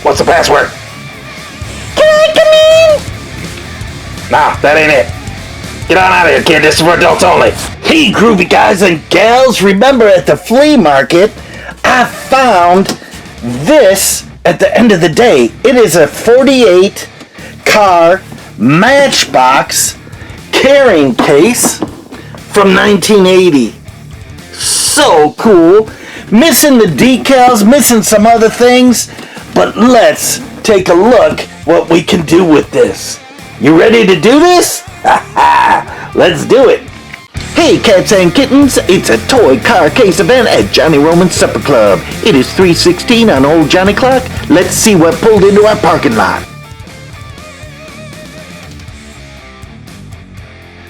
What's the password? Can I come in? Nah, that ain't it. Get on out of here, kid. This is for adults only. Hey, groovy guys and gals. Remember at the flea market, I found this at the end of the day. It is a 48 CAR Matchbox carrying case from 1980. So cool. Missing the decals, missing some other things, but let's take a look what we can do with this. You ready to do this? Let's do it. Hey cats and kittens, it's a toy car case event at Johnny Roman's Supper Club. It is 3:16 on Old Johnny Clock. Let's see what pulled into our parking lot.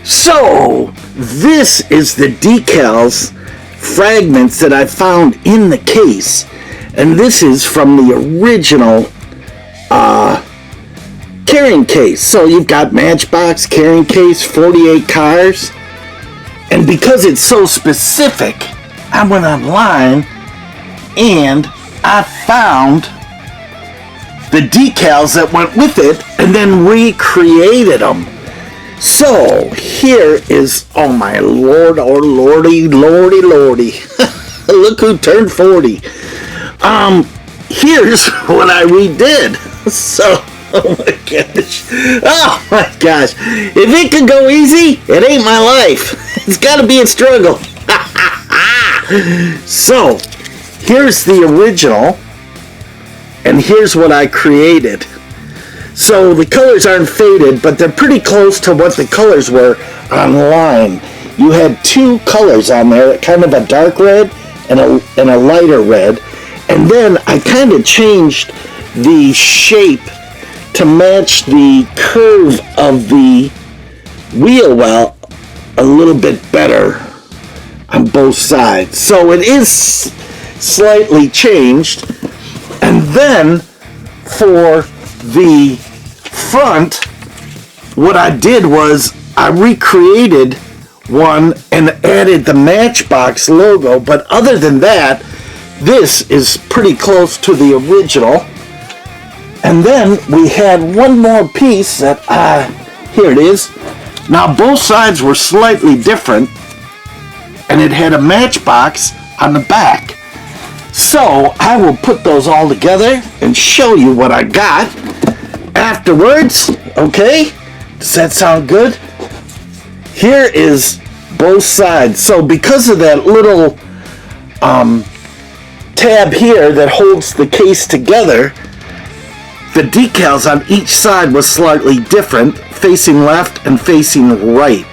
So, this is the decals fragments that I found in the case. And this is from the original carrying case. So you've got Matchbox carrying case, 48 cars. And because it's so specific, I went online and I found the decals that went with it and then recreated them. So here is, oh my lord, oh lordy, lordy, lordy. Look who turned 40. Here's what I redid. So, oh my gosh. If it could go easy, it ain't my life. It's gotta be a struggle. So, here's the original, and here's what I created. So the colors aren't faded, but they're pretty close to what the colors were online. You had two colors on there, kind of a dark red and a lighter red. And then I kind of changed the shape to match the curve of the wheel well a little bit better on both sides. So it is slightly changed. And then for the front, what I did was I recreated one and added the Matchbox logo, but other than that, this is pretty close to the original. And then we had one more piece that here it is. Now both sides were slightly different, and it had a Matchbox on the back. So I will put those all together and show you what I got afterwards. Okay? Does that sound good? Here is both sides. So because of that little tab here that holds the case together, the decals on each side was slightly different, facing left and facing right.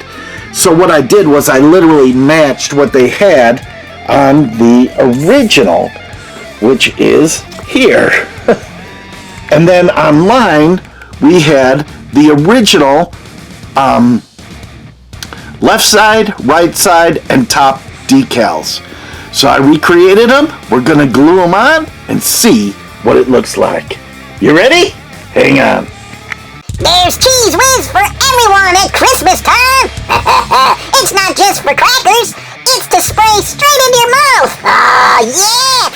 So what I did was I literally matched what they had on the original, which is here. And then online we had the original left side, right side, and top decals. So I recreated them. We're gonna glue them on and see what it looks like. You ready? Hang on. There's Cheese Whiz for everyone at Christmas time. It's not just for crackers. It's to spray straight into your mouth. Oh, yeah.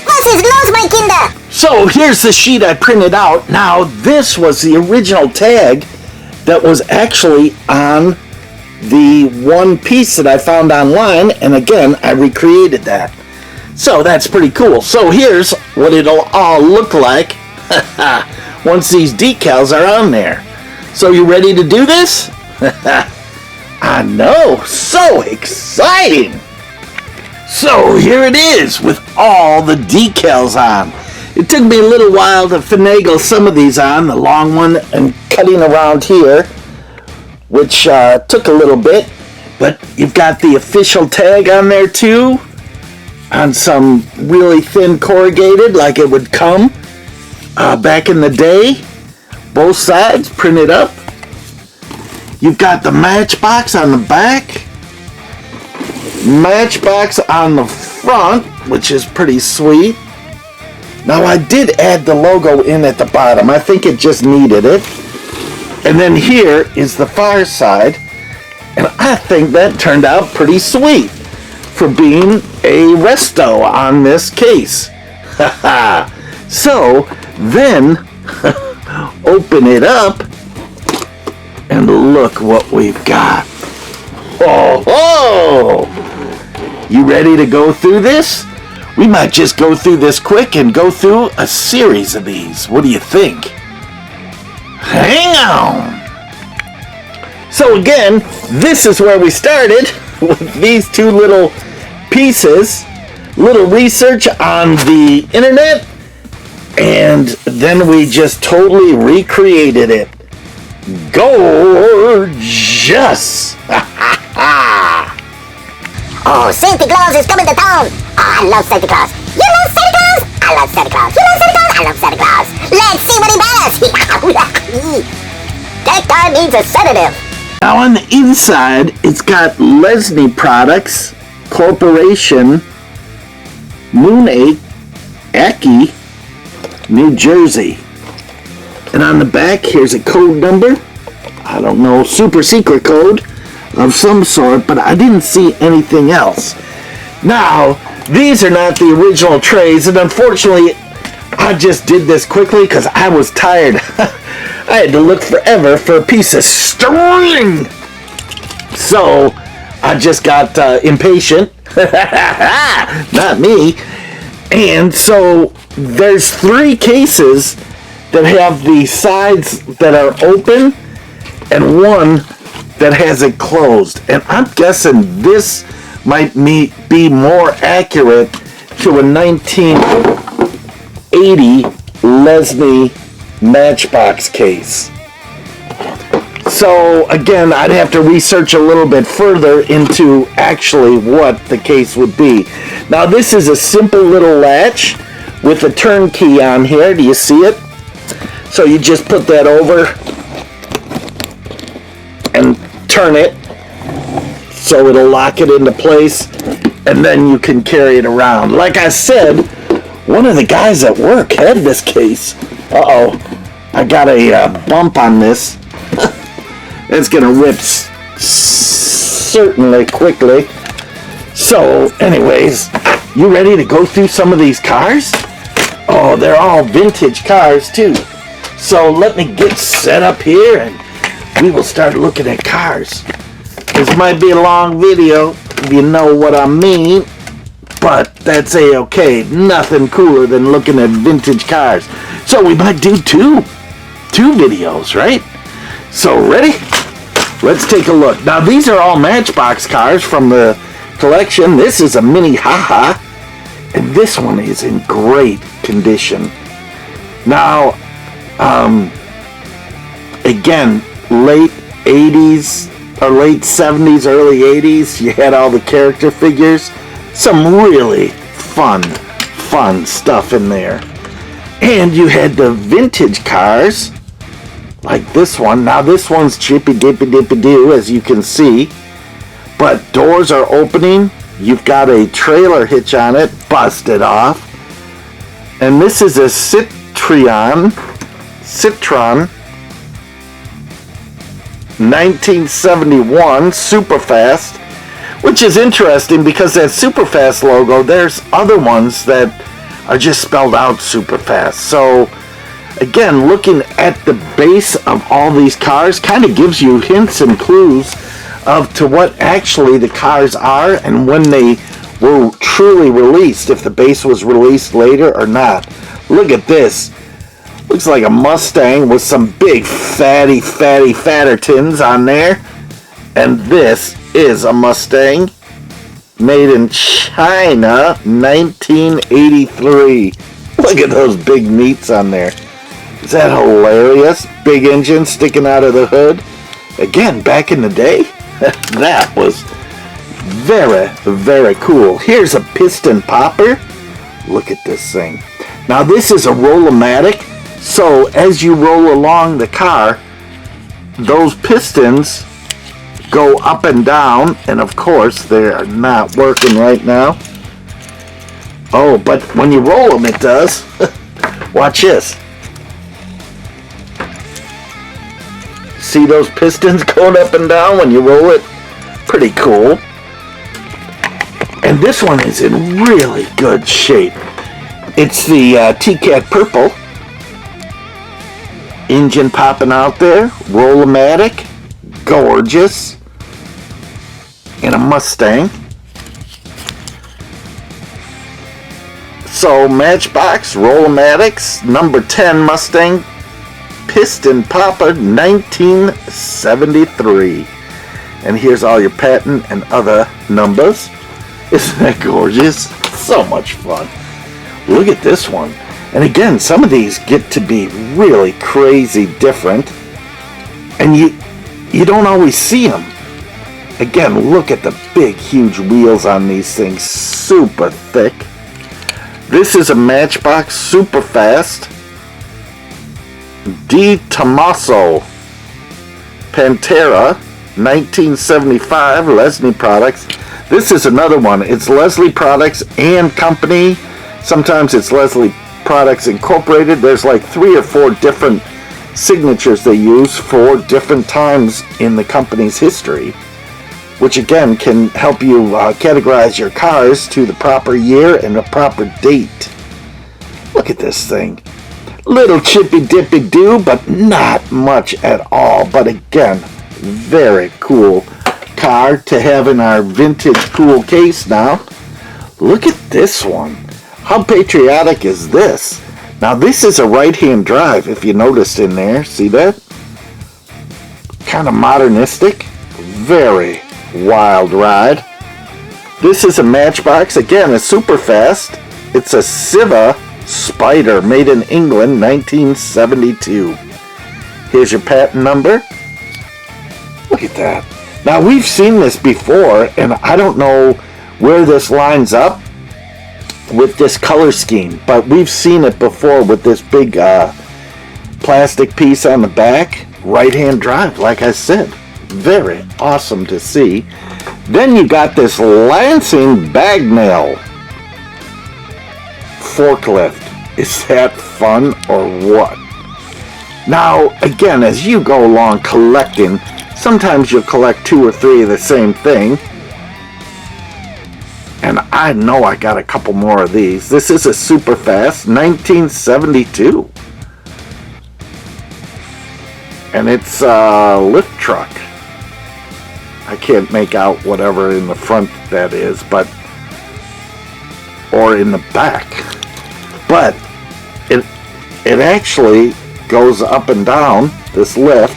Was ist los, mein Kinder? So here's the sheet I printed out. Now this was the original tag that was actually on the one piece that I found online, and again I recreated that. So that's pretty cool. So here's what it'll all look like once these decals are on there. So you ready to do this? I know, so exciting! So here it is with all the decals on. It took me a little while to finagle some of these on, the long one and cutting around here, which took a little bit, but you've got the official tag on there too, on some really thin corrugated like it would come back in the day. Both sides printed up. You've got the Matchbox on the back, Matchbox on the front, which is pretty sweet. Now I did add the logo in at the bottom. I think it just needed it. And then here is the far side, and I think that turned out pretty sweet for being a resto on this case. So then open it up and look what we've got. Oh, you ready to go through this? We might just go through this quick and go through a series of these. What do you think? Hang on. So again, this is where we started with these two little pieces, little research on the internet, and then we just totally recreated it. Gorgeous! Oh, Santa Claus is coming to town. Oh, I love Santa Claus. You love Santa Claus? I love Santa Claus. You love Santa Claus? I love Santa Claus. Let's see what he does. That car needs a sedative. Now on the inside, it's got Lesney Products Corporation, Aki, New Jersey. And on the back, here's a code number. I don't know, super secret code of some sort, but I didn't see anything else. Now, these are not the original trays, and unfortunately, I just did this quickly because I was tired. I had to look forever for a piece of string. So, I just got impatient. Not me. And so, there's 3 cases that have the sides that are open and one that has it closed. And I'm guessing this might be more accurate to a 1980 Lesney Matchbox case. So again, I'd have to research a little bit further into actually what the case would be. Now this is a simple little latch with a turn key on here. Do you see it? So you just put that over and turn it so it'll lock it into place, and then you can carry it around. Like I said, one of the guys at work had this case. Uh-oh, I got a bump on this. It's gonna rip certainly quickly. So anyways, you ready to go through some of these cars? Oh, they're all vintage cars too. So let me get set up here and we will start looking at cars. This might be a long video, if you know what I mean, but that's a-okay. Nothing cooler than looking at vintage cars. So we might do two videos, right? So ready? Let's take a look. Now these are all Matchbox cars from the collection. This is a mini haha, and this one is in great condition. Now, again, late 80s or late 70s, early 80s, you had all the character figures. Some really fun stuff in there. And you had the vintage cars, like this one. Now this one's chippy dippy doo, as you can see. But doors are opening. You've got a trailer hitch on it, busted off. And this is a Citroen 1971 Superfast, which is interesting because that Superfast logo, there's other ones that are just spelled out Superfast. So again, looking at the base of all these cars kind of gives you hints and clues of to what actually the cars are and when they were truly released, if the base was released later or not. Look at this. Looks like a Mustang with some big fatter tins on there. And this is a Mustang made in China, 1983. Look at those big meats on there. Is that hilarious? Big engine sticking out of the hood. Again, back in the day, that was very cool. Here's a piston popper. Look at this thing. Now this is a roll-o-matic. So as you roll along the car, those pistons go up and down, and of course they are not working right now. Oh, but when you roll them it does. Watch this. See those pistons going up and down when you roll it? Pretty cool. And this one is in really good shape. It's the T-Cat Purple. Engine popping out there. Roll-o-matic. Gorgeous. And a Mustang. So Matchbox, Roll-o-matics, number 10 Mustang, Piston Popper, 1973. And here's all your patent and other numbers. Isn't that gorgeous? So much fun. Look at this one. And again, some of these get to be really crazy different. And you don't always see them. Again, look at the big, huge wheels on these things. Super thick. This is a Matchbox Super Fast Di Tommaso Pantera 1975 Lesney products. This is another one. It's Leslie Products and Company. Sometimes it's Leslie Products Incorporated. There's like 3 or 4 different signatures they use for different times in the company's history, which again can help you categorize your cars to the proper year and the proper date. Look at this thing. Little chippy dippy do, but not much at all. But again, very cool car to have in our vintage cool case now. Look at this one. How patriotic is this? Now this is a right-hand drive, if you noticed in there. See that? Kind of modernistic. Very wild ride. This is a Matchbox, again a super fast. It's a Siva Spider made in England, 1972. Here's your patent number. Look at that. Now we've seen this before, and I don't know where this lines up with this color scheme, but we've seen it before with this big plastic piece on the back. Right-hand drive, like I said. Very awesome to see. Then you got this Lansing Bagnell forklift. Is that fun or what? Now, again, as you go along collecting, sometimes you'll collect 2 or 3 of the same thing. And I know I got a couple more of these. This is a super fast 1972. And it's a lift truck. I can't make out whatever in the front that is, but or in the back. But it actually goes up and down this lift,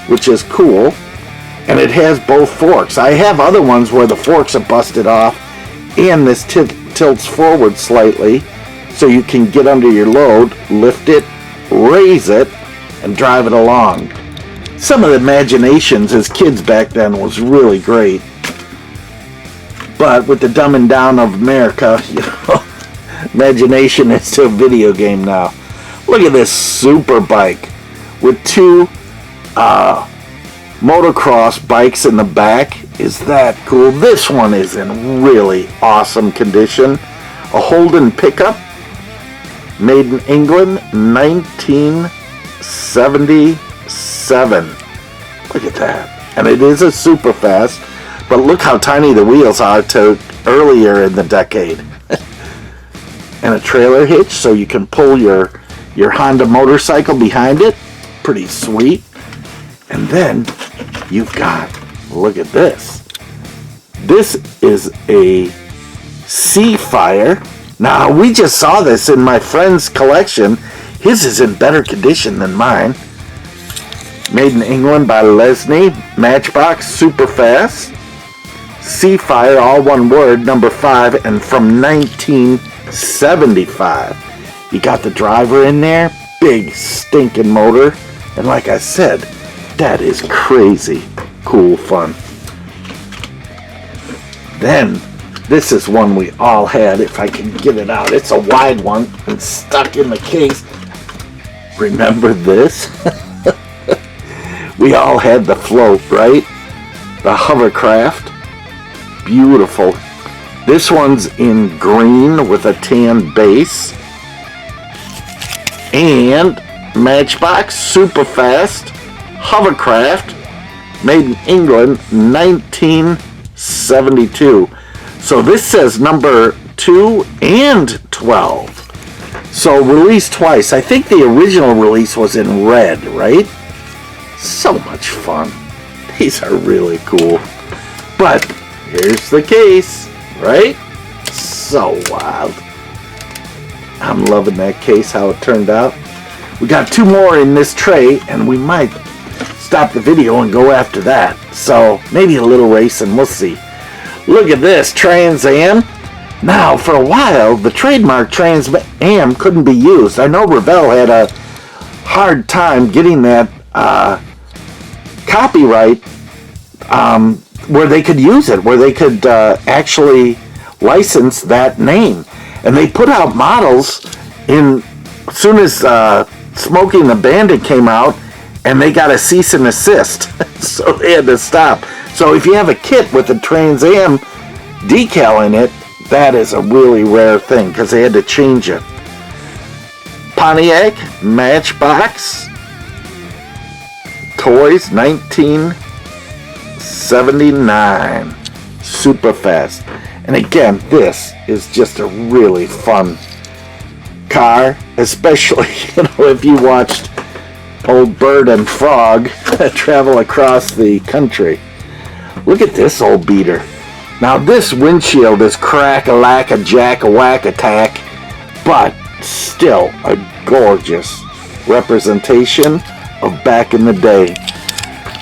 which is cool. And it has both forks. I have other ones where the forks are busted off and this tilts forward slightly so you can get under your load, lift it, raise it, and drive it along. Some of the imaginations as kids back then was really great. But with the dumbing down of America, you know, imagination is to a video game now. Look at this super bike with 2 motocross bikes in the back. Is that cool? This one is in really awesome condition. A Holden pickup made in England, 1977. Look at that. And it is a super fast, but look how tiny the wheels are to earlier in the decade. And a trailer hitch so you can pull your Honda motorcycle behind it. Pretty sweet. And then you've got, look at this. This is a Seafire. Now, we just saw this in my friend's collection. His is in better condition than mine. Made in England by Lesney. Matchbox, super fast. Seafire, all one word, number 5, and from 1975. You got the driver in there. Big stinking motor. And like I said, that is crazy cool fun. Then, this is one we all had, if I can get it out. It's a wide one and stuck in the case. Remember this? We all had the float, right? The hovercraft. Beautiful. This one's in green with a tan base. And Matchbox super fast hovercraft made in England, 1972. So this says number 2 and 12. So released twice. I think the original release was in red, right? So much fun. These are really cool. But here's the case, right? So wild. I'm loving that case, how it turned out. We got 2 more in this tray, and we might stop the video and go after that. So maybe a little racing, we'll see. Look at this, Trans Am. Now, for a while, the trademark Trans Am couldn't be used. I know Revel had a hard time getting that copyright where they could use it, where they could actually license that name. And they put out models in as soon as Smoking the Bandit came out, and they got a cease and desist. So they had to stop. So if you have a kit with a Trans Am decal in it, that is a really rare thing because they had to change it. Pontiac Matchbox Toys 1979. Super fast. And again, this is just a really fun car, especially, if you watched old Bird and Frog travel across the country. Look at this old beater. Now this windshield is crack-a-lack-a-jack-a-whack-attack, but still a gorgeous representation of back in the day.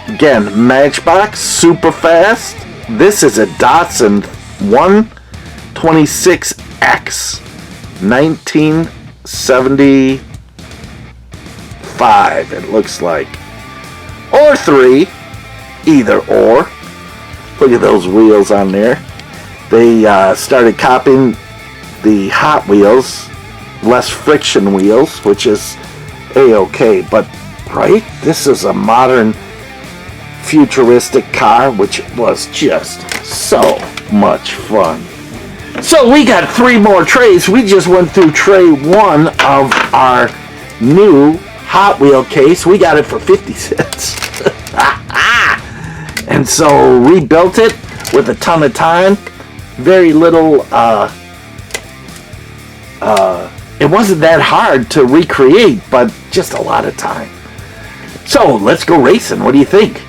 Again, Matchbox, super fast. This is a Datsun 126X, 1975, it looks like. Or 3, either or. Look at those wheels on there. They started copying the Hot Wheels, less friction wheels, which is A-okay. But, right, this is a modern, futuristic car, which was just so much fun. So we got 3 more trays. We just went through tray 1 of our new Hot Wheel case. We got it for 50 cents. And so rebuilt it with a ton of time. Very little, it wasn't that hard to recreate, but just a lot of time. So let's go racing. What do you think?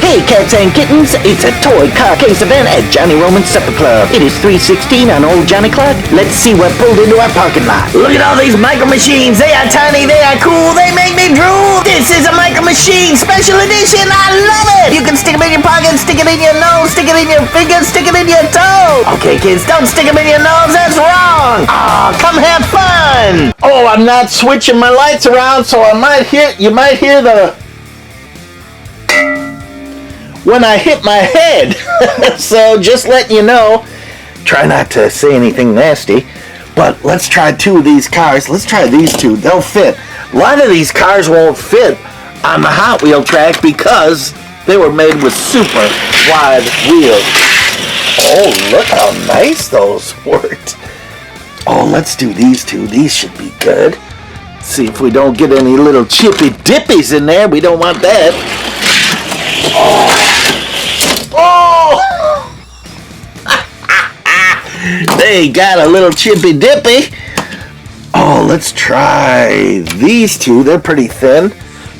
Hey cats and kittens, it's a toy car case event at Johnny Roman's Supper Club. It is 3:16 on Old Johnny Clock. Let's see what pulled into our parking lot. Look at all these micro machines. They are tiny, they are cool, they make me drool. This is a micro machine special edition. I love it. You can stick them in your pocket, stick it in your nose, stick it in your fingers, stick it in your toe. Okay kids, don't stick them in your nose, that's wrong. Aw, come have fun. Oh, I'm not switching my lights around, so you might hear the when I hit my head. So just letting you know, try not to say anything nasty, but let's try 2 of these cars. Let's try these 2. They'll fit. A lot of these cars won't fit on the Hot Wheel track because they were made with super wide wheels. Oh, look how nice those worked. Oh, let's do these 2. These should be good. See if we don't get any little chippy dippies in there. We don't want that. Oh! They got a little chippy dippy. Oh, let's try these 2. They're pretty thin.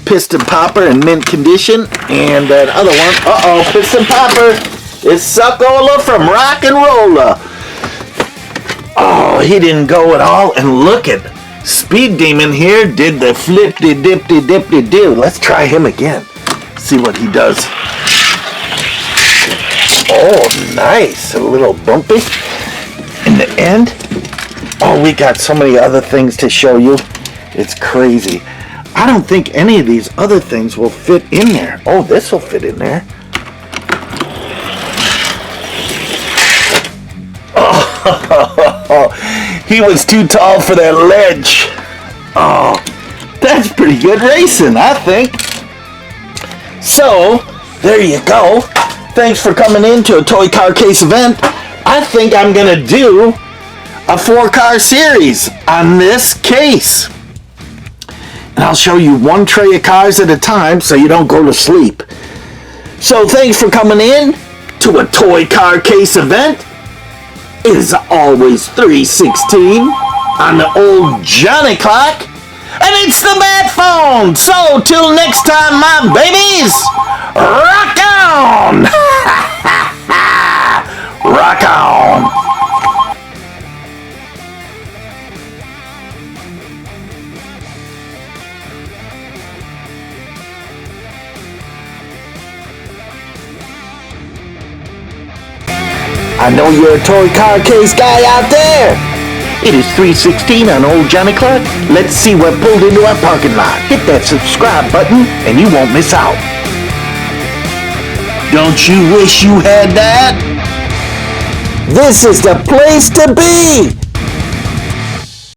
Piston popper in mint condition. And that other one, piston popper is Suckola from Rock and Rolla. Oh, he didn't go at all. And look at Speed Demon here did the flip-de-dip-de-dip-de-do. Let's try him again. See what he does. Oh, nice. A little bumpy in the end. Oh, we got so many other things to show you. It's crazy. I don't think any of these other things will fit in there. Oh, this will fit in there. Oh, he was too tall for that ledge. Oh, that's pretty good racing, I think. So, there you go. Thanks for coming in to a toy car case event. I think I'm going to do a 4-car series on this case. And I'll show you 1 tray of cars at a time so you don't go to sleep. So thanks for coming in to a toy car case event. It is always 3:16. on the old Johnny clock. And it's the Bat Phone. So till next time, my babies, rock on! Rock on! I know you're a toy car case guy out there. It is 3:16 on old Johnny Clock. Let's see what pulled into our parking lot. Hit that subscribe button and you won't miss out. Don't you wish you had that? This is the place to be.